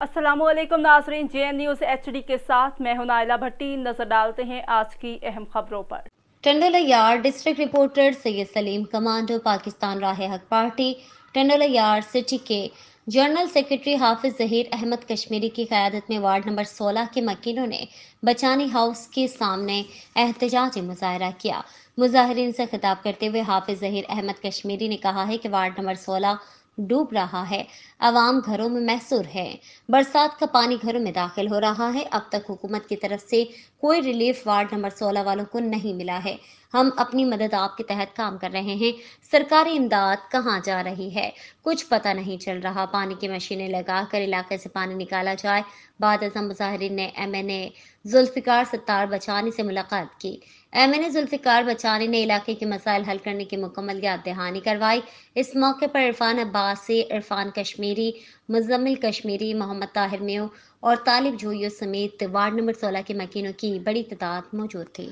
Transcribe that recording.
अस्सलामु अलैकुम नाज़रीन, JN न्यूज़ HD के साथ मैं हूं नाइला भट्टी। नजर डालते हैं आज की अहम खबरों पर। Tando Allahyar district reporter Syed Saleem, कमांडो Pakistan Rah Haq party, Tando Allahyar city के जनरल सेक्रेटरी हाफिज जहीर अहमद कश्मीरी की क़यादत में वार्ड नंबर 16 के मकीनों ने बचानी हाउस के सामने एहतजाजी मुजाहरा किया। मुजाहिरीन से खिताब करते हुए हाफिज जहीर अहमद कश्मीरी ने कहा है कि वार्ड नंबर 16 डूब रहा है, आवाम घरों में महसूर है, बरसात का पानी घरों में दाखिल हो रहा है। अब तक हुकूमत की तरफ से कोई रिलीफ वार्ड नंबर 16 वालों को नहीं मिला है। हम अपनी मदद आपके तहत काम कर रहे हैं, सरकारी इमदाद कहाँ जा रही है कुछ पता नहीं चल रहा। पानी की मशीनें लगाकर इलाके से पानी निकाला जाए। बाद अज़म मुजाहिरीन ने MNA जुल्फ़िकार सत्तार बचानी से मुलाकात की। MNA जुल्फ़िकार बचानी ने इलाके के मसाइल हल करने की मुकम्मल याद दहानी करवाई। इस मौके पर इरफान अब्बासी, इरफान कश्मीरी, मुज़म्मिल कश्मीरी, मोहम्मद ताहिर मेव और तालिब जोइयो समेत वार्ड नंबर 16 के मकीनों की बड़ी तादाद मौजूद थी।